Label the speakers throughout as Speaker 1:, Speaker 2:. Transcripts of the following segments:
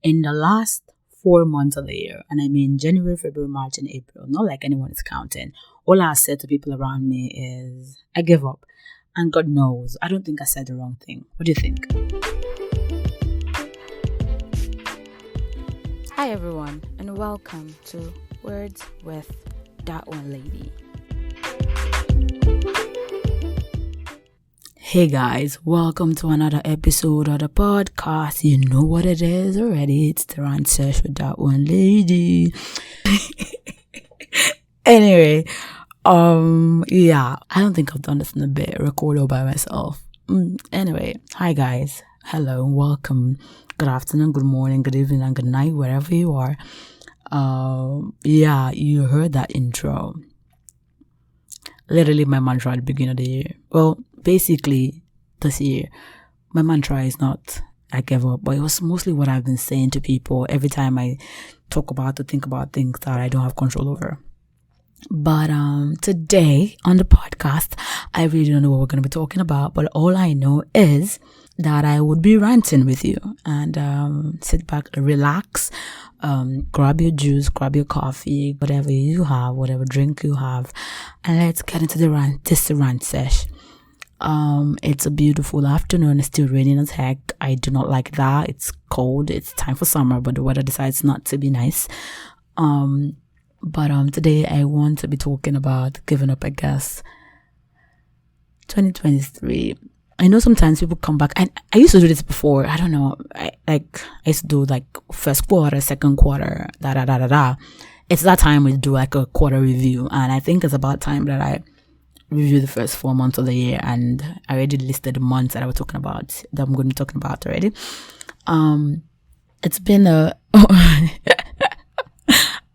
Speaker 1: in the last 4 months of the year, and I mean January, February, March, and April, not like anyone is counting, all I said to people around me is, I give up. And God knows, I don't think I said the wrong thing. What do you think? Hi everyone, and welcome to Words with DatOneLady. Hey guys, welcome to another episode of the podcast. You know what it is already. It's the rant sesh with DatOneLady. Anyway, I don't think I've done this in a bit, record all by myself. Anyway, hi guys, hello, welcome, good afternoon, good morning, good evening, and good night, wherever you are. You heard that intro. Literally my mantra at the beginning of the year. Well, basically this year, my mantra is not I give up, but it was mostly what I've been saying to people every time I talk about or think about things that I don't have control over. But today on the podcast, I really don't know what we're going to be talking about, but all I know is that I would be ranting with you, and sit back, relax, grab your juice, grab your coffee, whatever you have, whatever drink you have, and let's get into the rant sesh. It's a beautiful afternoon. It's still raining as heck. I do not like that. It's cold. It's time for summer, but the weather decides not to be nice. But today I want to be talking about giving up, I guess. 2023. I know sometimes people come back, and I used to do this before. I don't know. I used to do like first quarter, second quarter, It's that time we do like a quarter review, and I think it's about time that I review the first 4 months of the year, and I already listed the months that I'm going to be talking about already. It's been an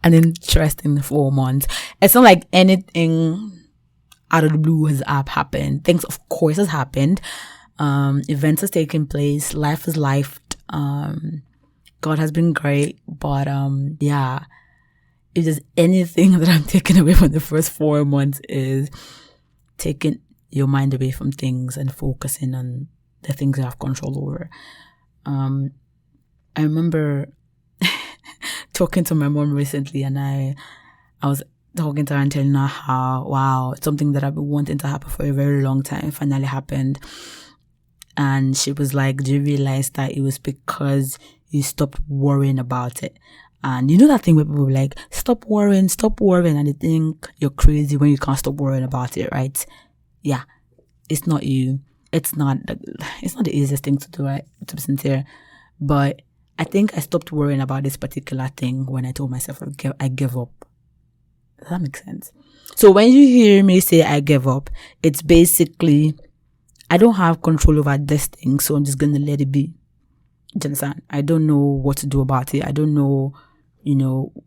Speaker 1: interesting 4 months. It's not like anything out of the blue has happened. Things, of course, has happened. Events has taken place. Life has lifed. God has been great. But if there's anything that I'm taking away from the first 4 months is taking your mind away from things and focusing on the things you have control over. I remember talking to my mom recently, and I was talking to her and telling her how, wow, something that I've been wanting to happen for a very long time finally happened. And she was like, do you realize that it was because you stopped worrying about it? And you know that thing where people are like, stop worrying, and they think you're crazy when you can't stop worrying about it, right? Yeah, it's not you. It's not the easiest thing to do, right? To be sincere. But I think I stopped worrying about this particular thing when I told myself I give up. Does that make sense? So when you hear me say I give up, it's basically I don't have control over this thing, so I'm just going to let it be. Do you understand? I don't know what to do about it. I don't know,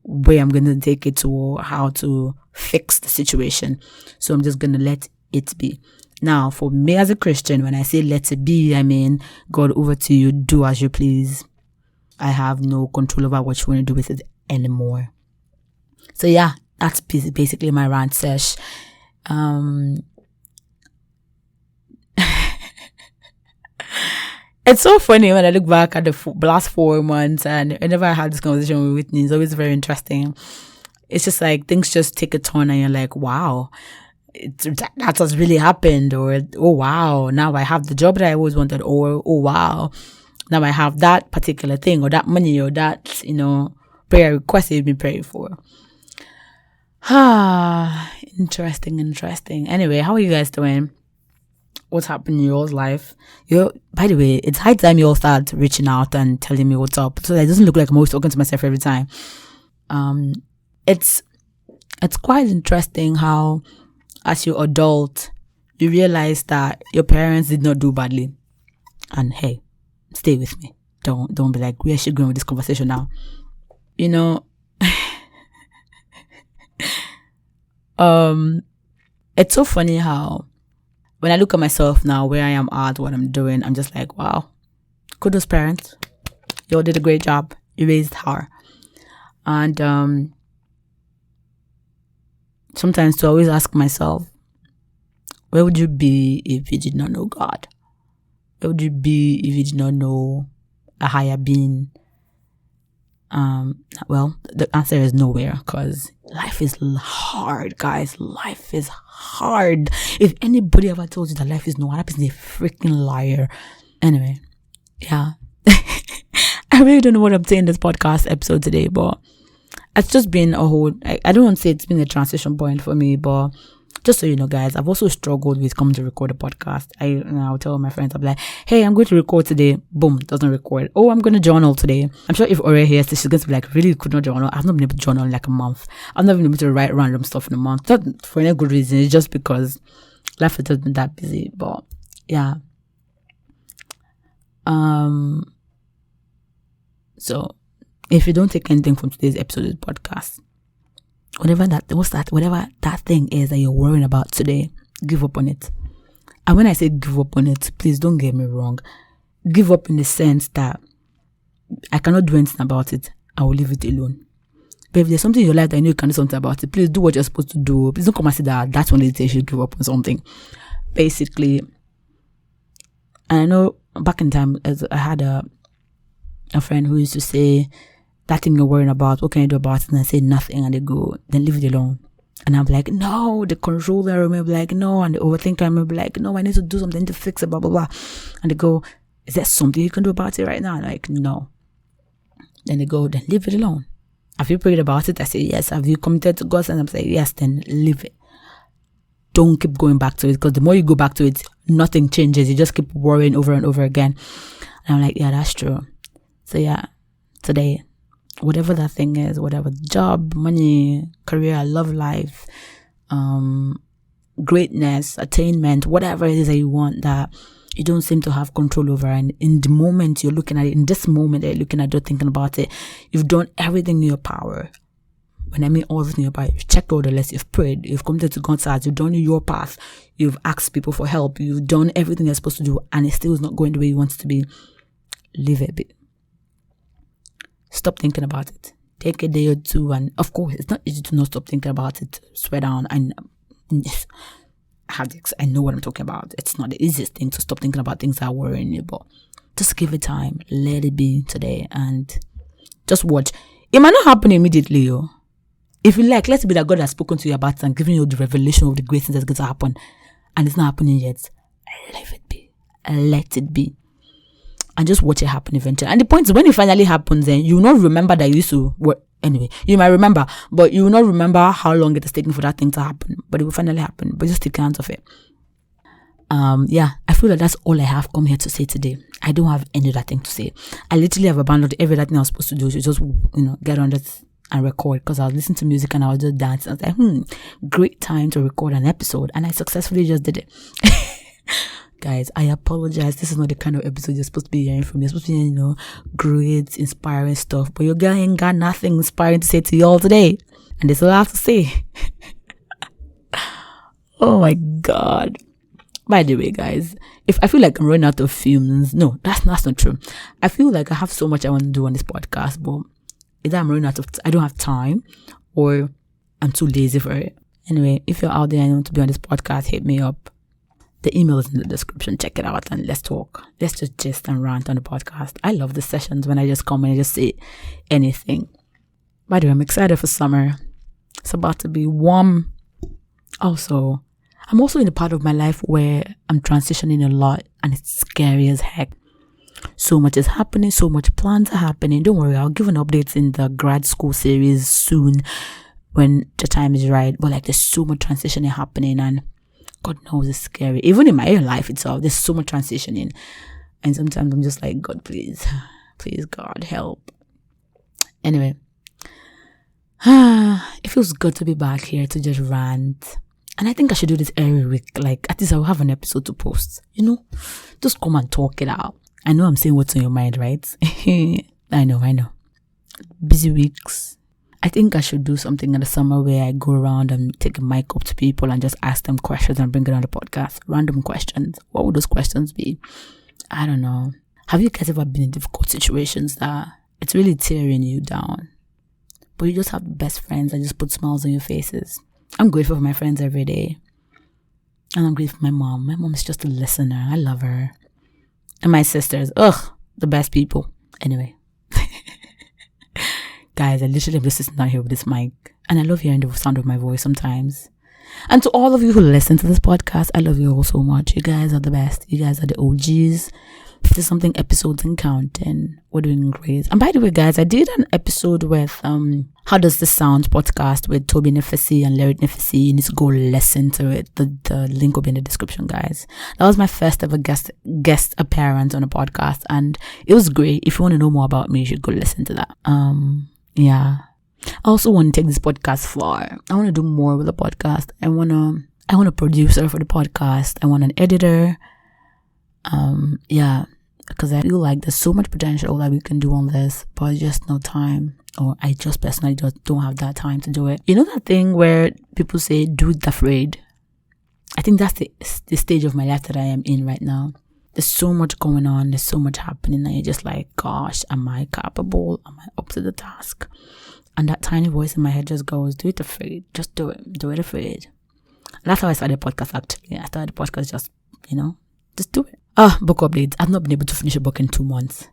Speaker 1: where I'm going to take it to or how to fix the situation. So I'm just going to let it be. Now, for me as a Christian, when I say let it be, I mean, God, over to you, do as you please. I have no control over what you want to do with it anymore. So yeah, that's basically my rant sesh. It's so funny when I look back at the last 4 months, and whenever I have this conversation with Whitney, it's always very interesting. It's just like things just take a turn, and you're like, wow, that has really happened, or oh wow, now I have the job that I always wanted, or oh wow, now I have that particular thing, or that money, or that, prayer request you've been praying for. Interesting. Anyway, how are you guys doing? What's happening in your life? By the way, it's high time you all start reaching out and telling me what's up, so that it doesn't look like I'm always talking to myself every time. It's quite interesting how, as you adult, you realize that your parents did not do badly. And hey, stay with me. Don't be like, where is she going with this conversation now? It's so funny how when I look at myself now, where I am at, what I'm doing, I'm just like, wow, kudos parents. You all did a great job. You raised her. And sometimes to always ask myself, where would you be if you did not know God? Where would you be if you did not know a higher being Well, the answer is nowhere, because life is hard, guys. Life is hard. If anybody ever told you that life is no hard, that person is a freaking liar. Anyway, yeah. I really don't know what I'm saying in this podcast episode today, but it's just been a whole, I don't want to say it's been a transition point for me, but just so you know, guys, I've also struggled with coming to record a podcast. I'll tell my friends, I'll be like, hey, I'm going to record today. Boom, doesn't record. Oh, I'm going to journal today. I'm sure if Ore hears this, she's going to be like, really, you could not journal? I've not been able to journal in like a month. I've not been able to write random stuff in a month. Not for any good reason. It's just because life has just been that busy. But yeah. So if you don't take anything from today's episode of the podcast, whatever that thing is that you're worrying about today, give up on it. And when I say give up on it, please don't get me wrong. Give up in the sense that I cannot do anything about it. I will leave it alone. But if there's something in your life that I know you can do something about it, please do what you're supposed to do. Please don't come and say that's when you should give up on something. Basically, and I know back in time, as I had a friend who used to say, that thing you're worrying about, what can you do about it? And I say nothing, and they go, then leave it alone. And I'm like, no, the controller may be like, no, and the overthinker may be like, no, I need to do something to fix it, blah, blah, blah. And they go, is there something you can do about it right now? I'm like, no. Then they go, then leave it alone. Have you prayed about it? I say, yes. Have you committed to God? And I'm saying, yes, then leave it. Don't keep going back to it, because the more you go back to it, nothing changes. You just keep worrying over and over again. And I'm like, yeah, that's true. So yeah, today, whatever that thing is, whatever job, money, career, love life, greatness, attainment, whatever it is that you want that you don't seem to have control over, and in the moment you're looking at it, in this moment that you're looking at it, thinking about it, you've done everything in your power. When I mean everything in your power, you've checked all the lists, you've prayed, you've committed to God's side, you've done your path, you've asked people for help, you've done everything you're supposed to do, and it still is not going the way you want it to be. Leave it a bit. Stop thinking about it. Take a day or two, and of course, it's not easy to not stop thinking about it. Swear down, and I know what I'm talking about. It's not the easiest thing to stop thinking about things that are worrying you, but just give it time. Let it be today, and just watch. It might not happen immediately, yo. If you like, let's be that God has spoken to you about it and given you the revelation of the great things that's going to happen, and it's not happening yet. Leave it be. Let it be. And just watch it happen eventually. And the point is, when it finally happens, then you will not remember that you used to work. Anyway, you might remember, but you will not remember how long it is taking for that thing to happen. But it will finally happen. But just take account of it. Yeah, I feel like that's all I have come here to say today. I don't have any other thing to say. I literally have abandoned every other thing I was supposed to do. So just, get on this and record, because I was listening to music and I was just dancing. I was like, great time to record an episode. And I successfully just did it. Guys, I apologize. This is not the kind of episode you're supposed to be hearing from me. You're supposed to be hearing, great, inspiring stuff. But your girl ain't got nothing inspiring to say to y'all today. And that's all I have to say. Oh my God. By the way, guys, if I feel like I'm running out of fumes, no, that's not true. I feel like I have so much I want to do on this podcast, but either I'm running out of, I don't have time, or I'm too lazy for it. Anyway, if you're out there and you want to be on this podcast, hit me up. The email is in the description. Check it out and let's talk. Let's just gist and rant on the podcast. I love the sessions when I just come and I just say anything. By the way, I'm excited for summer. It's about to be warm. Also, I'm also in a part of my life where I'm transitioning a lot, and it's scary as heck. So much is happening. So much plans are happening. Don't worry, I'll give an update in the grad school series soon when the time is right. But there's so much transitioning happening, and God knows it's scary. Even in my own life itself, there's so much transitioning. And sometimes I'm just like, God, please, God, help. Anyway, it feels good to be back here to just rant. And I think I should do this every week. At least I'll have an episode to post. Just come and talk it out. I know I'm saying what's on your mind, right? I know. Busy weeks. I think I should do something in the summer where I go around and take a mic up to people and just ask them questions and bring it on the podcast. Random questions. What would those questions be? I don't know. Have you guys ever been in difficult situations that it's really tearing you down, but you just have the best friends that just put smiles on your faces? I'm grateful for my friends every day. And I'm grateful for my mom. My mom is just a listener. I love her. And my sisters. The best people. Anyway. Guys, I literally am just sitting down here with this mic, and I love hearing the sound of my voice sometimes. And to all of you who listen to this podcast, I love you all so much. You guys are the best. You guys are the OGs. 50-something episodes and counting. We're doing great. And by the way, guys, I did an episode with How Does This Sound podcast with Toby Nefesi and Larry Nefesi. You need to go listen to it. The link will be in the description, guys. That was my first ever guest appearance on a podcast, and it was great. If you want to know more about me, you should go listen to that. Yeah. I also want to take this podcast far. I want to do more with the podcast. I want a producer for the podcast. I want an editor. Yeah, because I feel like there's so much potential that we can do on this, but just no time, or I just personally just don't have that time to do it. You know that thing where people say, do it afraid? I think that's the stage of my life that I am in right now. There's so much going on. There's so much happening. And you're just like, gosh, am I capable? Am I up to the task? And that tiny voice in my head just goes, do it afraid. Just do it. Do it afraid. And that's how I started the podcast, actually. I started the podcast just do it. Book updates. I've not been able to finish a book in 2 months.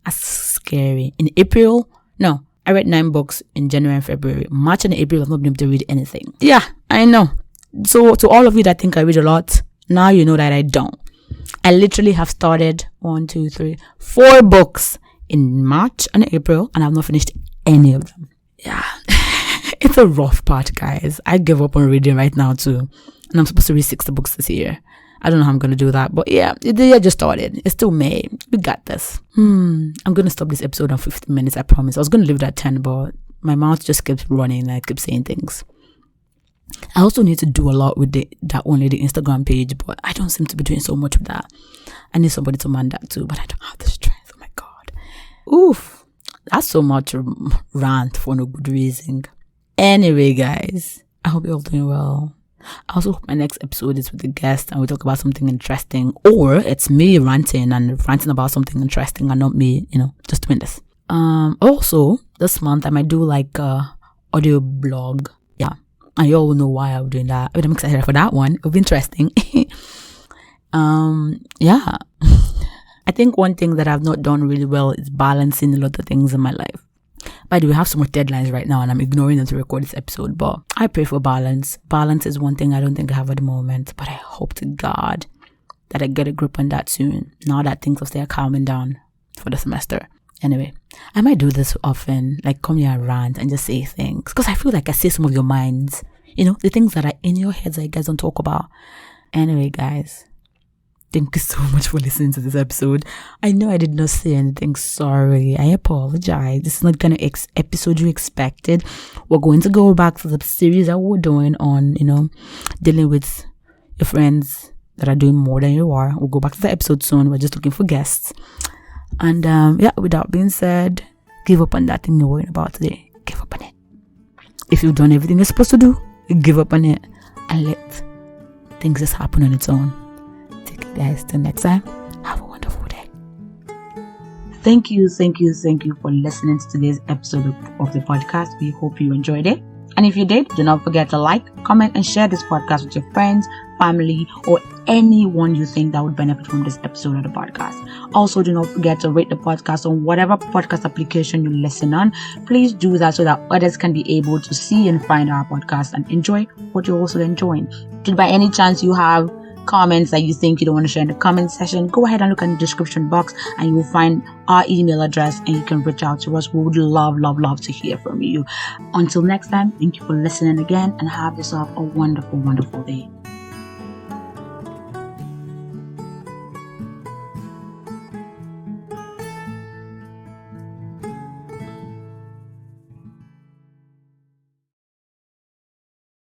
Speaker 1: That's scary. In April, no, I read 9 books in January and February. March and April, I've not been able to read anything. Yeah, I know. So to all of you that think I read a lot, now you know that I don't. I literally have started 4 books in March and April, and I've not finished any of them. Yeah. It's a rough part, guys. I give up on reading right now too. And I'm supposed to read 60 books this year. I don't know how I'm going to do that. But yeah, the year just started. It's still May. We got this. I'm going to stop this episode on 15 minutes, I promise. I was going to leave it at 10, but my mouth just kept running and I kept saying things. I also need to do a lot with the DatOneLady Instagram page, but I don't seem to be doing so much with that. I need somebody to man that too, but I don't have the strength. Oh my God. Oof. That's so much rant for no good reason. Anyway, guys, I hope you're all doing well. I also hope my next episode is with a guest and we talk about something interesting, or it's me ranting about something interesting and not me, just doing this. Also, this month I might do like a audio blog. Yeah. And you all know why I'm doing that. But I'm excited for that one. It'll be interesting. Yeah. I think one thing that I've not done really well is balancing a lot of things in my life. By the way, I have so much deadlines right now and I'm ignoring them to record this episode, but I pray for balance. Balance is one thing I don't think I have at the moment, but I hope to God that I get a grip on that soon, now that things will start calming down for the semester. Anyway, I might do this often, like come here and rant and just say things, because I feel like I say some of your minds, the things that are in your heads that you guys don't talk about. Anyway, guys, thank you so much for listening to this episode. I know I did not say anything. Sorry. I apologize. This is not the kind of episode you expected. We're going to go back to the series that we're doing on, dealing with your friends that are doing more than you are. We'll go back to the episode soon. We're just looking for guests. And with that being said, give up on that thing you're worrying about today. Give up on it. If you've done everything you're supposed to do, give up on it and let things just happen on its own. Guys, till next time, have a wonderful day. Thank you for listening to today's episode of the podcast. We hope you enjoyed it, and if you did, do not forget to like, comment and share this podcast with your friends, family, or anyone you think that would benefit from this episode of the podcast. Also, do not forget to rate the podcast on whatever podcast application you listen on. Please do that so that others can be able to see and find our podcast and enjoy what you're also enjoying. Did by any chance you have comments that you think you don't want to share in the comment section, go ahead and look in the description box and you will find our email address and you can reach out to us. We would love to hear from you. Until next time, thank you for listening again and have yourself a wonderful day.